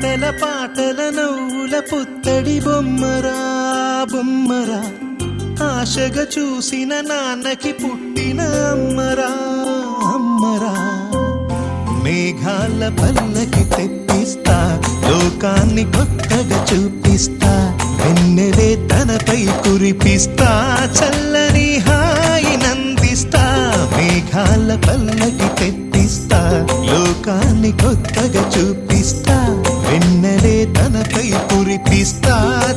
ఆటల పాటల నవ్వుల పుత్తడి బొమ్మరా బొమ్మరా, ఆశగా చూసిన నాన్నకి పుట్టిన అమ్మరా అమ్మరా. మేఘాల పల్లకి తెప్పిస్తా, లోకాన్ని కొత్తగా చూపిస్తా, వెన్నెలే తనపై కురిపిస్తా, చల్లని హాయి నందిస్తా. మేఘాల పల్లకి తెప్పిస్తా, లోకాన్ని కొత్తగా చూపిస్తా, వెన్నెలే తనపై కురిపిస్తా,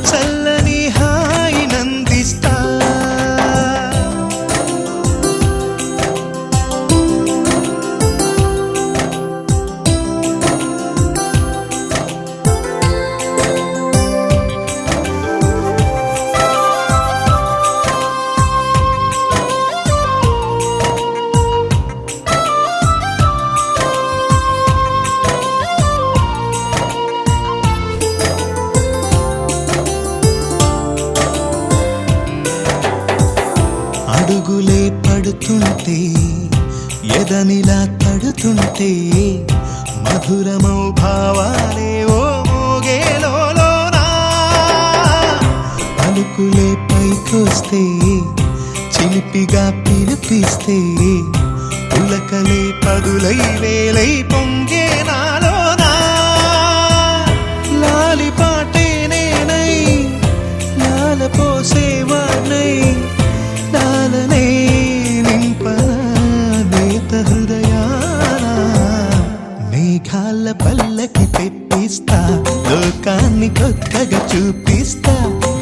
చల్లని హాయి నందిస్తా. అడుగులే పడుతుంటే ఎదనిలా తడుతుంటే, మధురమౌ భావాలే ఓ మోగేలోనా. పలుకులే పైకొస్తే చిలిపిగా పిలిపిస్తే, పులకలే పదులై వేలై పొంగే నాలోనా. లాలి పాటే నేనై లాల పోసేవాణ్ణై, లాలనే నింపనేత హృదయాన. మేఘాల పల్లకి తెప్పిస్తా, లోకాన్ని కొత్తగా చూపిస్తా,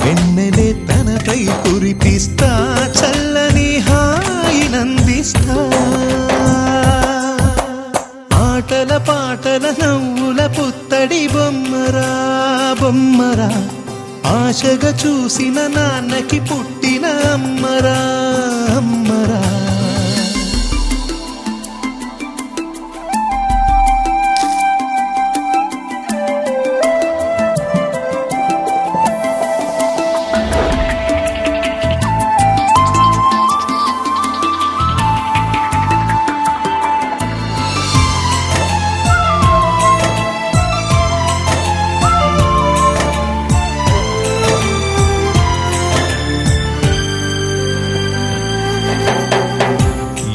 వెన్నెలే తనపై కురిపిస్తా, చల్లని హాయి నందిస్తా. ఆటల పాటల నవ్వుల పుత్తడి బొమ్మరా బొమ్మరా, ఆశగా చూసిన నాన్నకి పుట్టిన అమ్మరా అమ్మరా.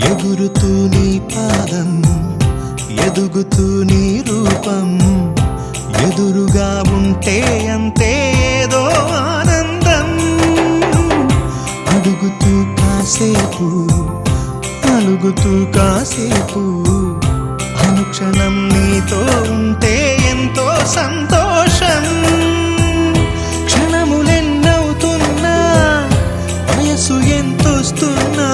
ఎగురుతూ నీ పాదం, ఎదుగుతూ నీ రూపం, ఎదురుగా ఉంటే అంతే ఏదో ఆనందం. అడుగుతూ కాసేపు, అలుగుతూ కాసేపు, అనుక్షణం నీతో ఉంటే ఎంతో సంతోషం. క్షణములెన్నవుతున్నా, వయసు ఎంతొస్తున్నా,